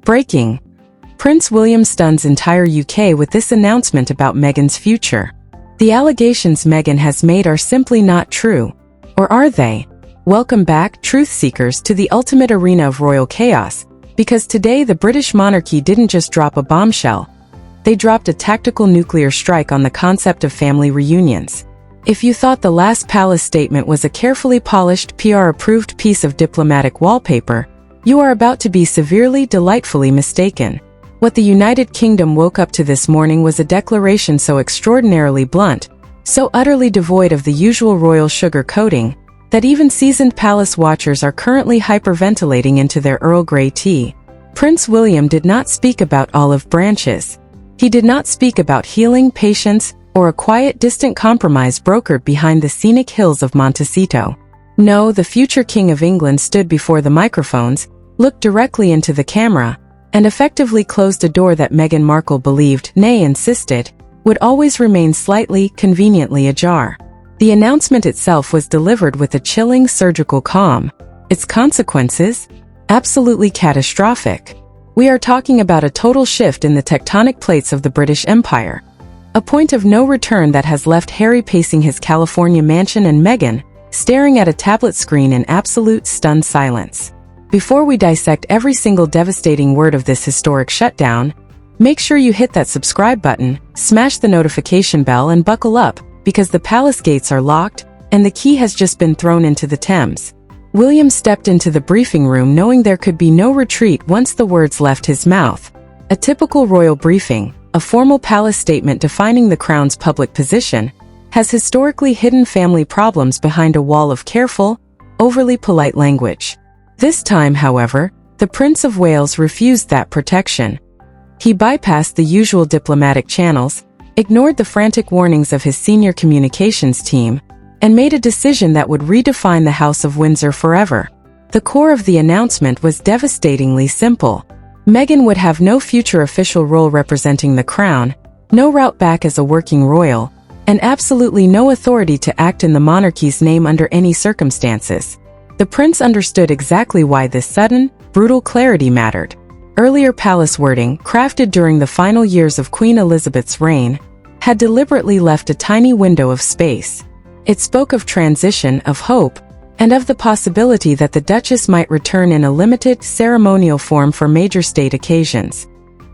Breaking. Prince William stuns entire UK with this announcement about Meghan's future. The allegations Meghan has made are simply not true. Or are they? Welcome back, truth seekers, to the ultimate arena of royal chaos, because today the British monarchy didn't just drop a bombshell. They dropped a tactical nuclear strike on the concept of family reunions. If you thought the last palace statement was a carefully polished, PR-approved piece of diplomatic wallpaper, you are about to be severely, delightfully mistaken. What the United Kingdom woke up to this morning was a declaration so extraordinarily blunt, so utterly devoid of the usual royal sugar coating, that even seasoned palace watchers are currently hyperventilating into their Earl Grey tea. Prince William did not speak about olive branches. He did not speak about healing, patience, or a quiet, distant compromise brokered behind the scenic hills of Montecito. No, the future King of England stood before the microphones, looked directly into the camera, and effectively closed a door that Meghan Markle believed, nay insisted, would always remain slightly, conveniently ajar. The announcement itself was delivered with a chilling, surgical calm. Its consequences? Absolutely catastrophic. We are talking about a total shift in the tectonic plates of the British Empire. A point of no return that has left Harry pacing his California mansion and Meghan staring at a tablet screen in absolute stunned silence. Before we dissect every single devastating word of this historic shutdown, make sure you hit that subscribe button, smash the notification bell, and buckle up, because the palace gates are locked, and the key has just been thrown into the Thames. William stepped into the briefing room knowing there could be no retreat once the words left his mouth. A typical royal briefing, a formal palace statement defining the crown's public position, has historically hidden family problems behind a wall of careful, overly polite language. This time, however, the Prince of Wales refused that protection. He bypassed the usual diplomatic channels, ignored the frantic warnings of his senior communications team, and made a decision that would redefine the House of Windsor forever. The core of the announcement was devastatingly simple. Meghan would have no future official role representing the crown, no route back as a working royal, and absolutely no authority to act in the monarchy's name under any circumstances. The prince understood exactly why this sudden, brutal clarity mattered. Earlier palace wording, crafted during the final years of Queen Elizabeth's reign, had deliberately left a tiny window of space. It spoke of transition, of hope, and of the possibility that the Duchess might return in a limited, ceremonial form for major state occasions.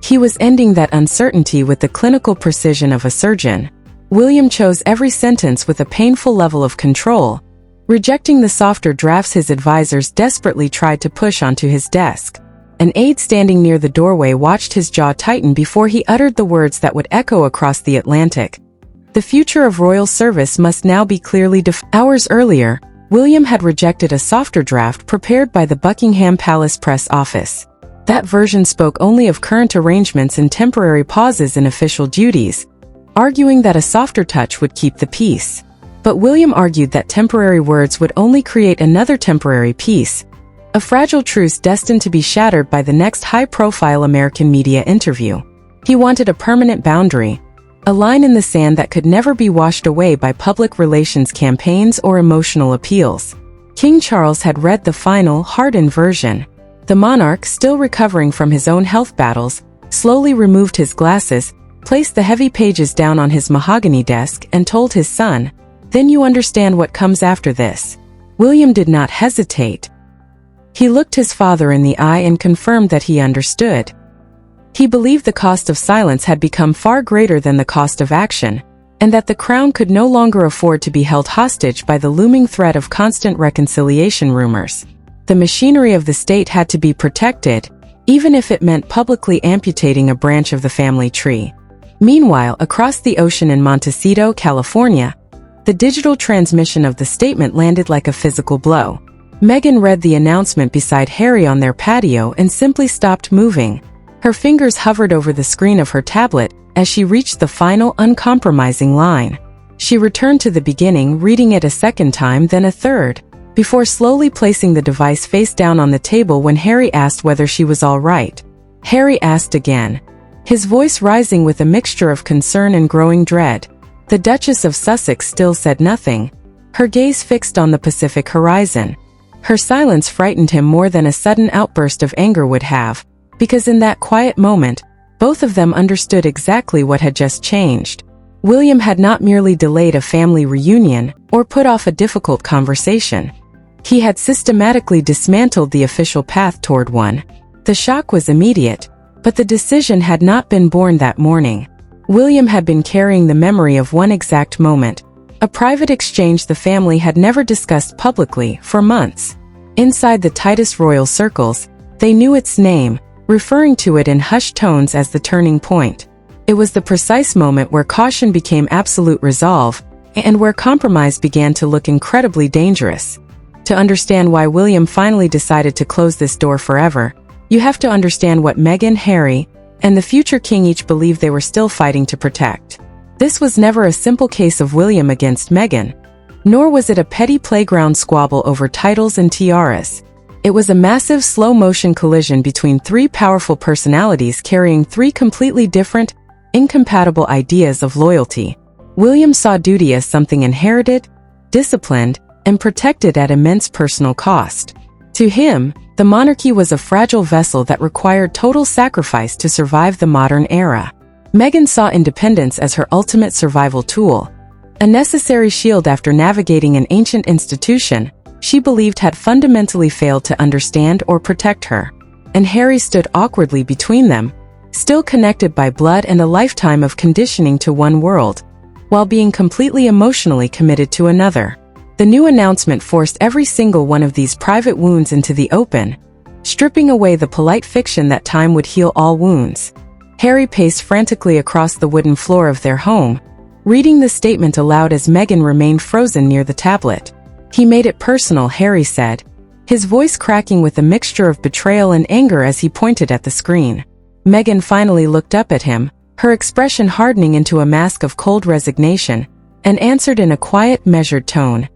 He was ending that uncertainty with the clinical precision of a surgeon. William chose every sentence with a painful level of control, rejecting the softer drafts his advisors desperately tried to push onto his desk. An aide standing near the doorway watched his jaw tighten before he uttered the words that would echo across the Atlantic. The future of royal service must now be clearly defined. Hours earlier, William had rejected a softer draft prepared by the Buckingham Palace press office. That version spoke only of current arrangements and temporary pauses in official duties, arguing that a softer touch would keep the peace. But William argued that temporary words would only create another temporary peace, a fragile truce destined to be shattered by the next high-profile American media interview. He wanted a permanent boundary, a line in the sand that could never be washed away by public relations campaigns or emotional appeals. King Charles had read the final, hardened version. The monarch, still recovering from his own health battles, slowly removed his glasses, placed the heavy pages down on his mahogany desk, and told his son, "Then you understand what comes after this." William did not hesitate. He looked his father in the eye and confirmed that he understood. He believed the cost of silence had become far greater than the cost of action, and that the crown could no longer afford to be held hostage by the looming threat of constant reconciliation rumors. The machinery of the state had to be protected, even if it meant publicly amputating a branch of the family tree. Meanwhile, across the ocean in Montecito, California, the digital transmission of the statement landed like a physical blow. Meghan read the announcement beside Harry on their patio and simply stopped moving. Her fingers hovered over the screen of her tablet as she reached the final, uncompromising line. She returned to the beginning, reading it a second time, then a third, before slowly placing the device face down on the table when Harry asked whether she was all right. Harry asked again, his voice rising with a mixture of concern and growing dread. The Duchess of Sussex still said nothing, her gaze fixed on the Pacific horizon. Her silence frightened him more than a sudden outburst of anger would have. because in that quiet moment, both of them understood exactly what had just changed. William had not merely delayed a family reunion or put off a difficult conversation. He had systematically dismantled the official path toward one. The shock was immediate, but the decision had not been born that morning. William had been carrying the memory of one exact moment, a private exchange the family had never discussed publicly for months. Inside the tightest royal circles, they knew its name, referring to it in hushed tones as the turning point. It was the precise moment where caution became absolute resolve, and where compromise began to look incredibly dangerous. To understand why William finally decided to close this door forever, you have to understand what Meghan, Harry, and the future king each believed they were still fighting to protect. This was never a simple case of William against Meghan, nor was it a petty playground squabble over titles and tiaras. It was a massive slow-motion collision between three powerful personalities carrying three completely different, incompatible ideas of loyalty. William saw duty as something inherited, disciplined, and protected at immense personal cost. To him, the monarchy was a fragile vessel that required total sacrifice to survive the modern era. Meghan saw independence as her ultimate survival tool, a necessary shield after navigating an ancient institution she believed had fundamentally failed to understand or protect her. And Harry stood awkwardly between them, still connected by blood and a lifetime of conditioning to one world, while being completely emotionally committed to another. The new announcement forced every single one of these private wounds into the open, stripping away the polite fiction that time would heal all wounds. Harry paced frantically across the wooden floor of their home, reading the statement aloud as Meghan remained frozen near the tablet. "He made it personal," Harry said, his voice cracking with a mixture of betrayal and anger as he pointed at the screen. Meghan finally looked up at him, her expression hardening into a mask of cold resignation, and answered in a quiet, measured tone.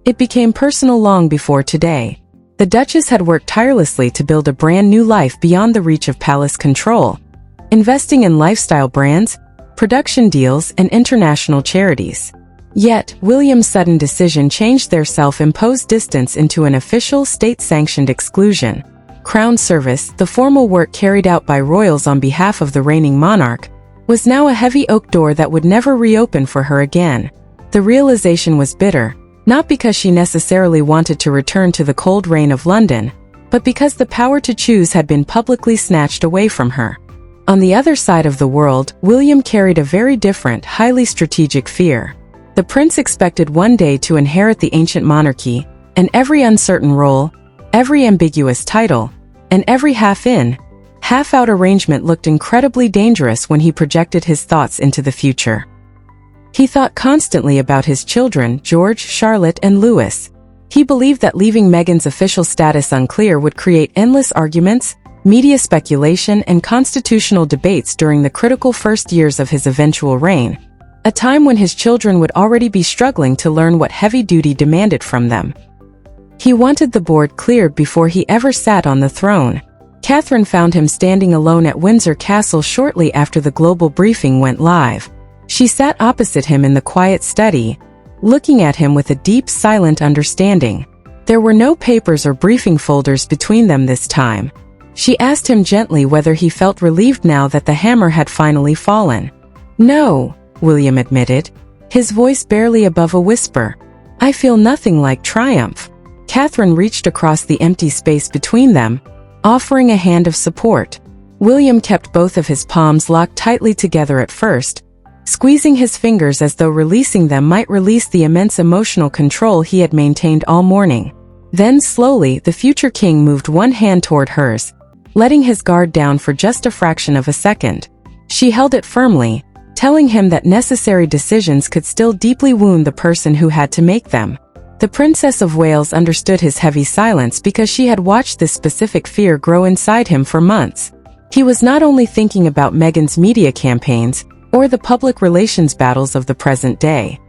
"It became personal long before today." The Duchess had worked tirelessly to build a brand new life beyond the reach of palace control, investing in lifestyle brands, production deals, and international charities. Yet, William's sudden decision changed their self-imposed distance into an official state-sanctioned exclusion. Crown service, the formal work carried out by royals on behalf of the reigning monarch, was now a heavy oak door that would never reopen for her again. The realization was bitter, not because she necessarily wanted to return to the cold rain of London, but because the power to choose had been publicly snatched away from her. On the other side of the world, William carried a very different, highly strategic fear. The prince expected one day to inherit the ancient monarchy, and every uncertain role, every ambiguous title, and every half-in, half-out arrangement looked incredibly dangerous when he projected his thoughts into the future. He thought constantly about his children, George, Charlotte, and Louis. He believed that leaving Meghan's official status unclear would create endless arguments, media speculation, and constitutional debates during the critical first years of his eventual reign, a time when his children would already be struggling to learn what heavy duty demanded from them. He wanted the board cleared before he ever sat on the throne. Catherine found him standing alone at Windsor Castle shortly after the global briefing went live. She sat opposite him in the quiet study, looking at him with a deep, silent understanding. There were no papers or briefing folders between them this time. She asked him gently whether he felt relieved now that the hammer had finally fallen. "No," William admitted, his voice barely above a whisper. "I feel nothing like triumph." Catherine reached across the empty space between them, offering a hand of support. William kept both of his palms locked tightly together at first, squeezing his fingers as though releasing them might release the immense emotional control he had maintained all morning. Then slowly, the future king moved one hand toward hers, letting his guard down for just a fraction of a second. She held it firmly, telling him that necessary decisions could still deeply wound the person who had to make them. The Princess of Wales understood his heavy silence because she had watched this specific fear grow inside him for months. He was not only thinking about Meghan's media campaigns, or the public relations battles of the present day.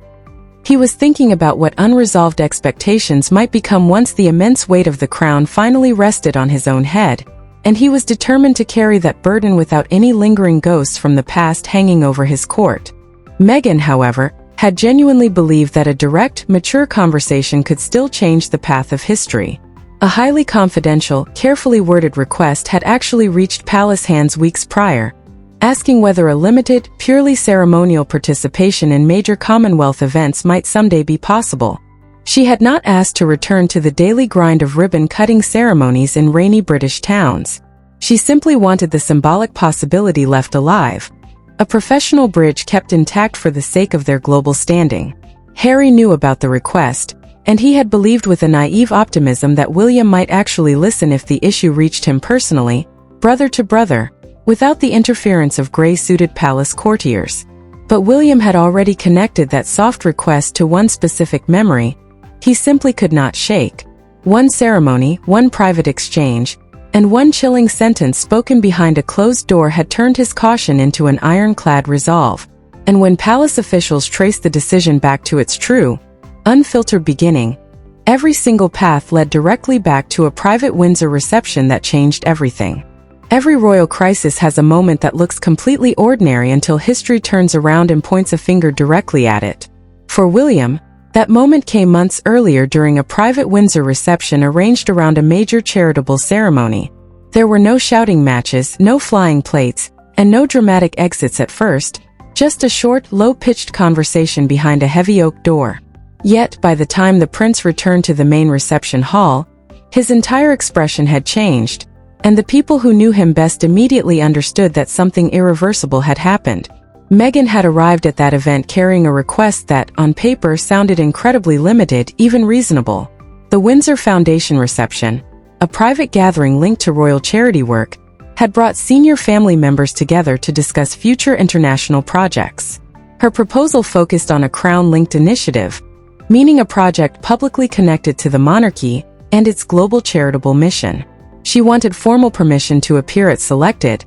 He was thinking about what unresolved expectations might become once the immense weight of the crown finally rested on his own head, and he was determined to carry that burden without any lingering ghosts from the past hanging over his court. Meghan, however, had genuinely believed that a direct, mature conversation could still change the path of history. A highly confidential, carefully worded request had actually reached palace hands weeks prior, asking whether a limited, purely ceremonial participation in major Commonwealth events might someday be possible. She had not asked to return to the daily grind of ribbon-cutting ceremonies in rainy British towns. She simply wanted the symbolic possibility left alive, a professional bridge kept intact for the sake of their global standing. Harry knew about the request, and he had believed with a naive optimism that William might actually listen if the issue reached him personally, brother to brother, without the interference of gray-suited palace courtiers. But William had already connected that soft request to one specific memory he simply could not shake. One ceremony, one private exchange, and one chilling sentence spoken behind a closed door had turned his caution into an ironclad resolve. And when palace officials traced the decision back to its true, unfiltered beginning, every single path led directly back to a private Windsor reception that changed everything. Every royal crisis has a moment that looks completely ordinary until history turns around and points a finger directly at it. For William, that moment came months earlier during a private Windsor reception arranged around a major charitable ceremony. There were no shouting matches, no flying plates, and no dramatic exits at first, just a short, low-pitched conversation behind a heavy oak door. Yet, by the time the prince returned to the main reception hall, his entire expression had changed, and the people who knew him best immediately understood that something irreversible had happened. Meghan had arrived at that event carrying a request that, on paper, sounded incredibly limited, even reasonable. The Windsor Foundation reception, a private gathering linked to royal charity work, had brought senior family members together to discuss future international projects. Her proposal focused on a crown-linked initiative, meaning a project publicly connected to the monarchy and its global charitable mission. She wanted formal permission to appear at selected,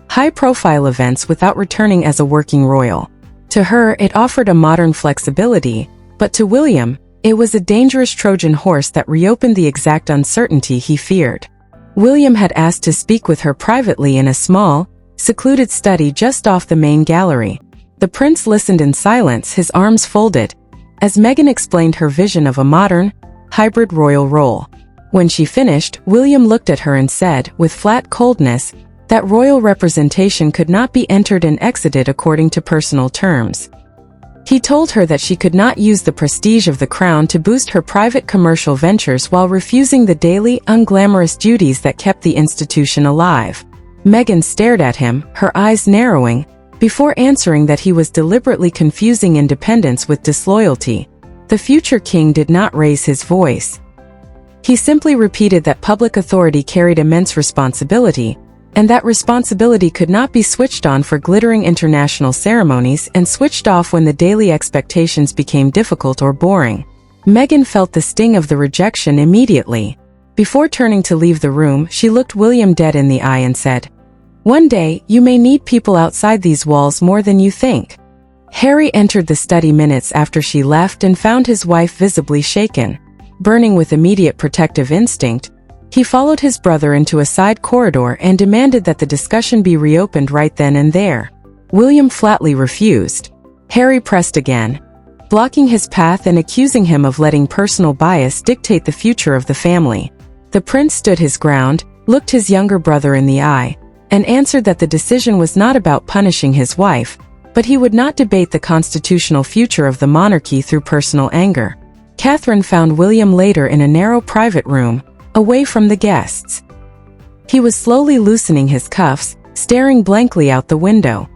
high-profile events without returning as a working royal. To her, it offered a modern flexibility, but to William, it was a dangerous Trojan horse that reopened the exact uncertainty he feared. William had asked to speak with her privately in a small, secluded study just off the main gallery. The prince listened in silence, his arms folded, as Meghan explained her vision of a modern, hybrid royal role. When she finished, William looked at her and said, with flat coldness, that royal representation could not be entered and exited according to personal terms. He told her that she could not use the prestige of the crown to boost her private commercial ventures while refusing the daily, unglamorous duties that kept the institution alive. Meghan stared at him, her eyes narrowing, before answering that he was deliberately confusing independence with disloyalty. The future king did not raise his voice. He simply repeated that public authority carried immense responsibility, and that responsibility could not be switched on for glittering international ceremonies and switched off when the daily expectations became difficult or boring. Meghan felt the sting of the rejection immediately. Before turning to leave the room, she looked William dead in the eye and said, "One day, you may need people outside these walls more than you think." Harry entered the study minutes after she left and found his wife visibly shaken. Burning with immediate protective instinct, he followed his brother into a side corridor and demanded that the discussion be reopened right then and there. William flatly refused. Harry pressed again, blocking his path and accusing him of letting personal bias dictate the future of the family. The prince stood his ground, looked his younger brother in the eye, and answered that the decision was not about punishing his wife, but he would not debate the constitutional future of the monarchy through personal anger. Catherine found William later in a narrow private room, away from the guests. He was slowly loosening his cuffs, staring blankly out the window.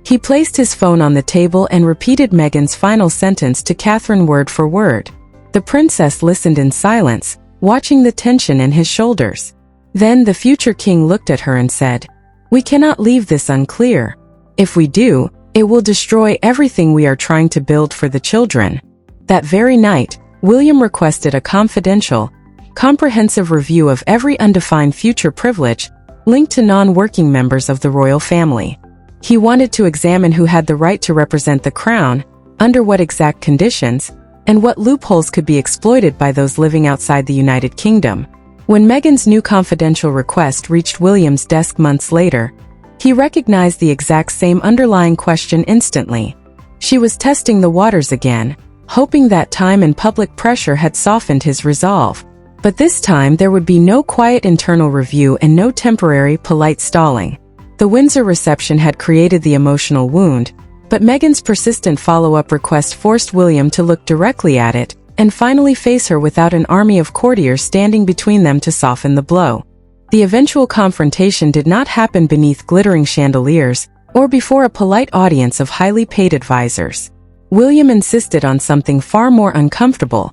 He placed his phone on the table and repeated Meghan's final sentence to Catherine word for word. The princess listened in silence, watching the tension in his shoulders. Then the future king looked at her and said, "We cannot leave this unclear. If we do, it will destroy everything we are trying to build for the children." That very night, William requested a confidential, comprehensive review of every undefined future privilege linked to non-working members of the royal family. He wanted to examine who had the right to represent the crown, under what exact conditions, and what loopholes could be exploited by those living outside the United Kingdom. When Meghan's new confidential request reached William's desk months later, he recognized the exact same underlying question instantly. She was testing the waters again, hoping that time and public pressure had softened his resolve. But this time there would be no quiet internal review and no temporary, polite stalling. The Windsor reception had created the emotional wound, but Meghan's persistent follow-up request forced William to look directly at it and finally face her without an army of courtiers standing between them to soften the blow. The eventual confrontation did not happen beneath glittering chandeliers or before a polite audience of highly paid advisors. William insisted on something far more uncomfortable: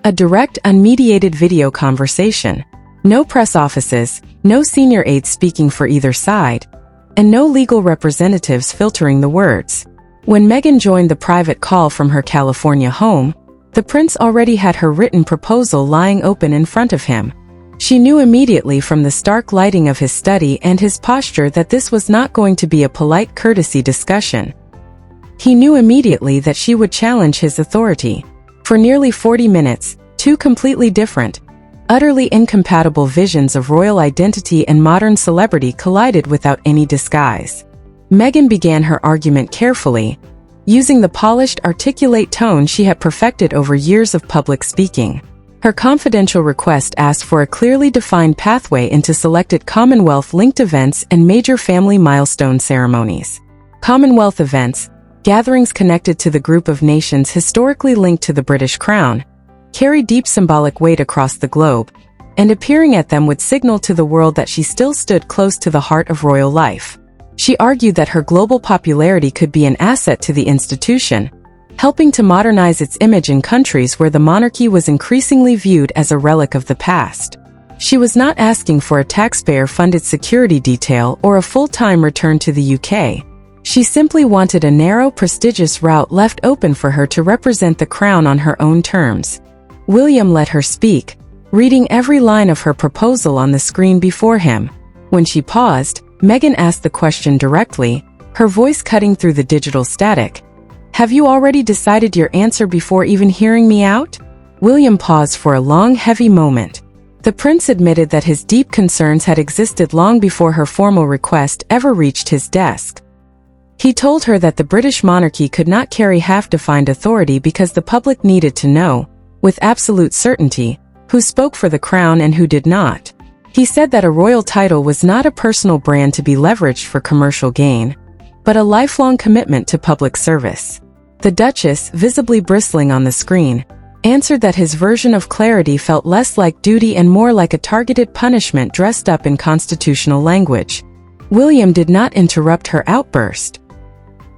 a direct, unmediated video conversation. No press offices, no senior aides speaking for either side, and no legal representatives filtering the words. When Meghan joined the private call from her California home, the prince already had her written proposal lying open in front of him. She knew immediately from the stark lighting of his study and his posture that this was not going to be a polite courtesy discussion. He knew immediately that she would challenge his authority. For nearly 40 minutes, two completely different, utterly incompatible visions of royal identity and modern celebrity collided without any disguise. Meghan began her argument carefully, using the polished, articulate tone she had perfected over years of public speaking. Her confidential request asked for a clearly defined pathway into selected Commonwealth-linked events and major family milestone ceremonies. Commonwealth events, gatherings connected to the group of nations historically linked to the British Crown, carry deep symbolic weight across the globe, and appearing at them would signal to the world that she still stood close to the heart of royal life. She argued that her global popularity could be an asset to the institution, helping to modernize its image in countries where the monarchy was increasingly viewed as a relic of the past. She was not asking for a taxpayer-funded security detail or a full-time return to the UK. She simply wanted a narrow, prestigious route left open for her to represent the crown on her own terms. William let her speak, reading every line of her proposal on the screen before him. When she paused, Meghan asked the question directly, her voice cutting through the digital static. "Have you already decided your answer before even hearing me out?" William paused for a long, heavy moment. The prince admitted that his deep concerns had existed long before her formal request ever reached his desk. He told her that the British monarchy could not carry half-defined authority because the public needed to know, with absolute certainty, who spoke for the crown and who did not. He said that a royal title was not a personal brand to be leveraged for commercial gain, but a lifelong commitment to public service. The Duchess, visibly bristling on the screen, answered that his version of clarity felt less like duty and more like a targeted punishment dressed up in constitutional language. William did not interrupt her outburst.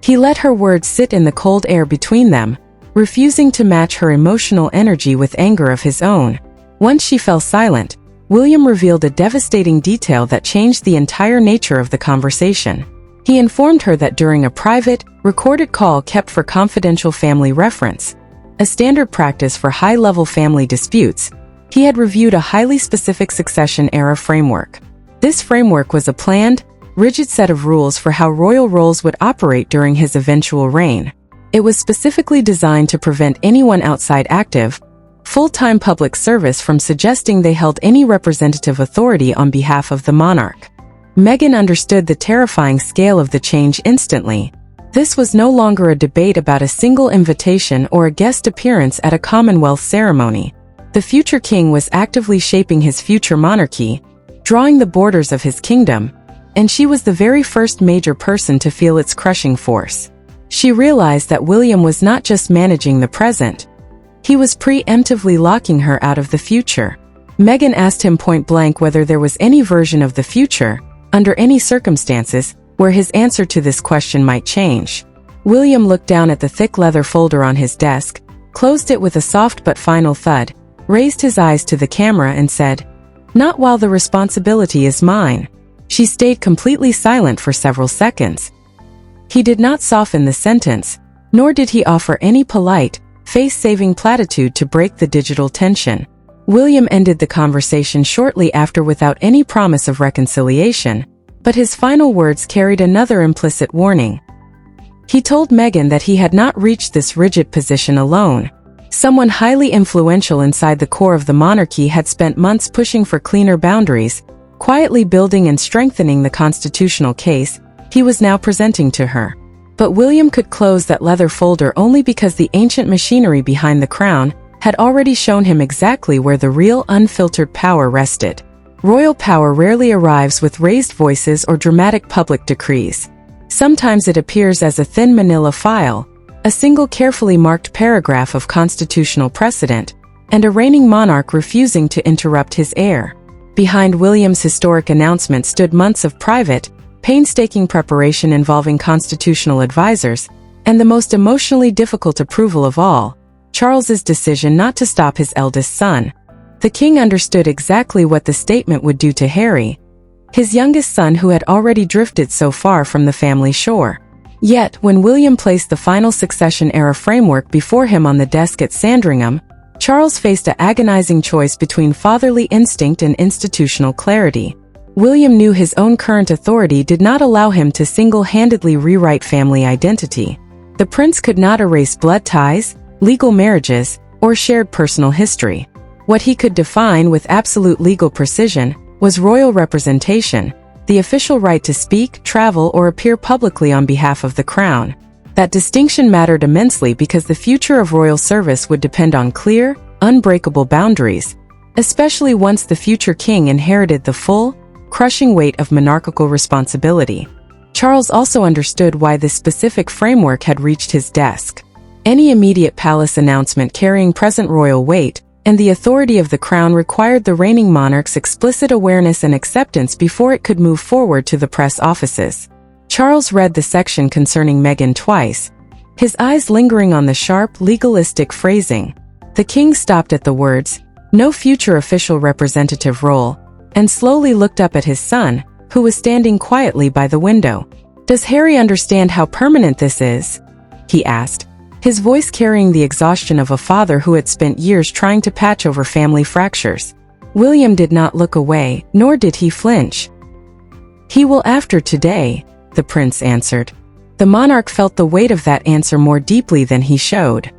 He let her words sit in the cold air between them, refusing to match her emotional energy with anger of his own. Once she fell silent, William revealed a devastating detail that changed the entire nature of the conversation. He informed her that during a private, recorded call kept for confidential family reference, a standard practice for high-level family disputes, he had reviewed a highly specific succession-era framework. This framework was a planned, rigid set of rules for how royal roles would operate during his eventual reign. It was specifically designed to prevent anyone outside active, full-time public service from suggesting they held any representative authority on behalf of the monarch. Meghan understood the terrifying scale of the change instantly. This was no longer a debate about a single invitation or a guest appearance at a Commonwealth ceremony. The future king was actively shaping his future monarchy, drawing the borders of his kingdom, and she was the very first major person to feel its crushing force. She realized that William was not just managing the present. He was preemptively locking her out of the future. Meghan asked him point-blank whether there was any version of the future, under any circumstances, where his answer to this question might change. William looked down at the thick leather folder on his desk, closed it with a soft but final thud, raised his eyes to the camera and said, "Not while the responsibility is mine." She stayed completely silent for several seconds. He did not soften the sentence, nor did he offer any polite, face-saving platitude to break the digital tension. William ended the conversation shortly after without any promise of reconciliation, but his final words carried another implicit warning. He told Meghan that he had not reached this rigid position alone. Someone highly influential inside the core of the monarchy had spent months pushing for cleaner boundaries, quietly building and strengthening the constitutional case he was now presenting to her. But William could close that leather folder only because the ancient machinery behind the crown had already shown him exactly where the real unfiltered power rested. Royal power rarely arrives with raised voices or dramatic public decrees. Sometimes it appears as a thin manila file, a single carefully marked paragraph of constitutional precedent, and a reigning monarch refusing to interrupt his heir. Behind William's historic announcement stood months of private, painstaking preparation involving constitutional advisors, and the most emotionally difficult approval of all, Charles's decision not to stop his eldest son. The king understood exactly what the statement would do to Harry, his youngest son who had already drifted so far from the family shore. Yet, when William placed the final succession-era framework before him on the desk at Sandringham, Charles faced an agonizing choice between fatherly instinct and institutional clarity. William knew his own current authority did not allow him to single-handedly rewrite family identity. The prince could not erase blood ties, legal marriages, or shared personal history. What he could define with absolute legal precision was royal representation, the official right to speak, travel, or appear publicly on behalf of the crown. That distinction mattered immensely because the future of royal service would depend on clear, unbreakable boundaries, especially once the future king inherited the full, crushing weight of monarchical responsibility. Charles also understood why this specific framework had reached his desk. Any immediate palace announcement carrying present royal weight and the authority of the crown required the reigning monarch's explicit awareness and acceptance before it could move forward to the press offices. Charles read the section concerning Meghan twice, his eyes lingering on the sharp, legalistic phrasing. The king stopped at the words, "No future official representative role," and slowly looked up at his son, who was standing quietly by the window. "Does Harry understand how permanent this is?" he asked, his voice carrying the exhaustion of a father who had spent years trying to patch over family fractures. William did not look away, nor did he flinch. "He will after today," the prince answered. The monarch felt the weight of that answer more deeply than he showed.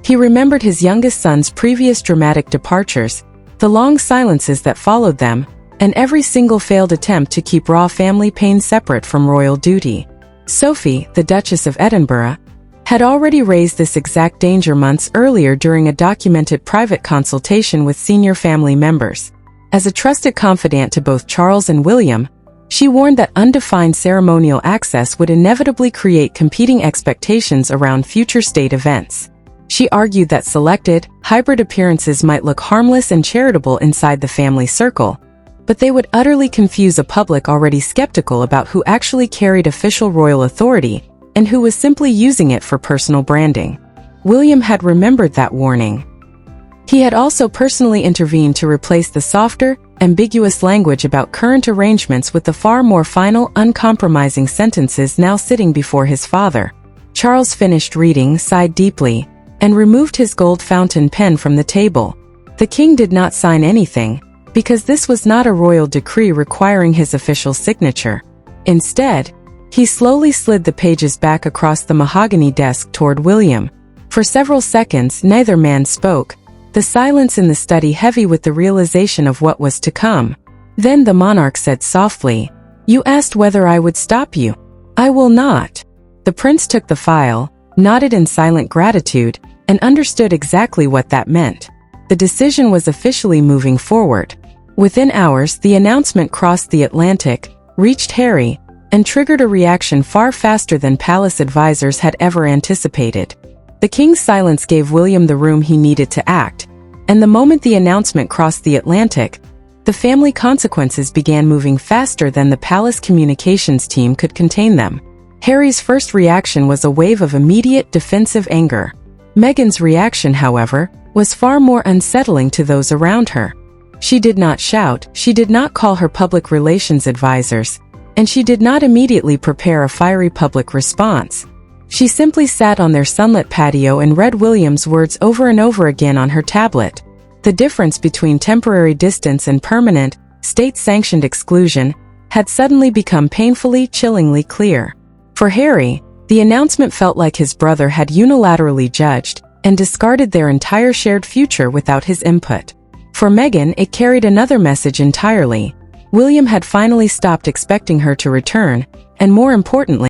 He remembered his youngest son's previous dramatic departures, the long silences that followed them, and every single failed attempt to keep raw family pain separate from royal duty. Sophie, the Duchess of Edinburgh, had already raised this exact danger months earlier during a documented private consultation with senior family members. As a trusted confidant to both Charles and William, she warned that undefined ceremonial access would inevitably create competing expectations around future state events. She argued that selected, hybrid appearances might look harmless and charitable inside the family circle, but they would utterly confuse a public already skeptical about who actually carried official royal authority and who was simply using it for personal branding. William had remembered that warning. He had also personally intervened to replace the softer, ambiguous language about current arrangements with the far more final, uncompromising sentences now sitting before his father. Charles finished reading, sighed deeply, and removed his gold fountain pen from the table. The king did not sign anything, because this was not a royal decree requiring his official signature. Instead, he slowly slid the pages back across the mahogany desk toward William. For several seconds, neither man spoke, the silence in the study heavy with the realization of what was to come. Then the monarch said softly, "You asked whether I would stop you. I will not." The prince took the file, nodded in silent gratitude, and understood exactly what that meant. The decision was officially moving forward. Within hours, the announcement crossed the Atlantic, reached Harry, and triggered a reaction far faster than palace advisors had ever anticipated. The king's silence gave William the room he needed to act, and the moment the announcement crossed the Atlantic, the family consequences began moving faster than the palace communications team could contain them. Harry's first reaction was a wave of immediate defensive anger. Meghan's reaction, however, was far more unsettling to those around her. She did not shout, she did not call her public relations advisors, and she did not immediately prepare a fiery public response. She simply sat on their sunlit patio and read William's words over and over again on her tablet. The difference between temporary distance and permanent, state-sanctioned exclusion had suddenly become painfully, chillingly clear. For Harry, the announcement felt like his brother had unilaterally judged and discarded their entire shared future without his input. For Meghan, it carried another message entirely. William had finally stopped expecting her to return, and more importantly,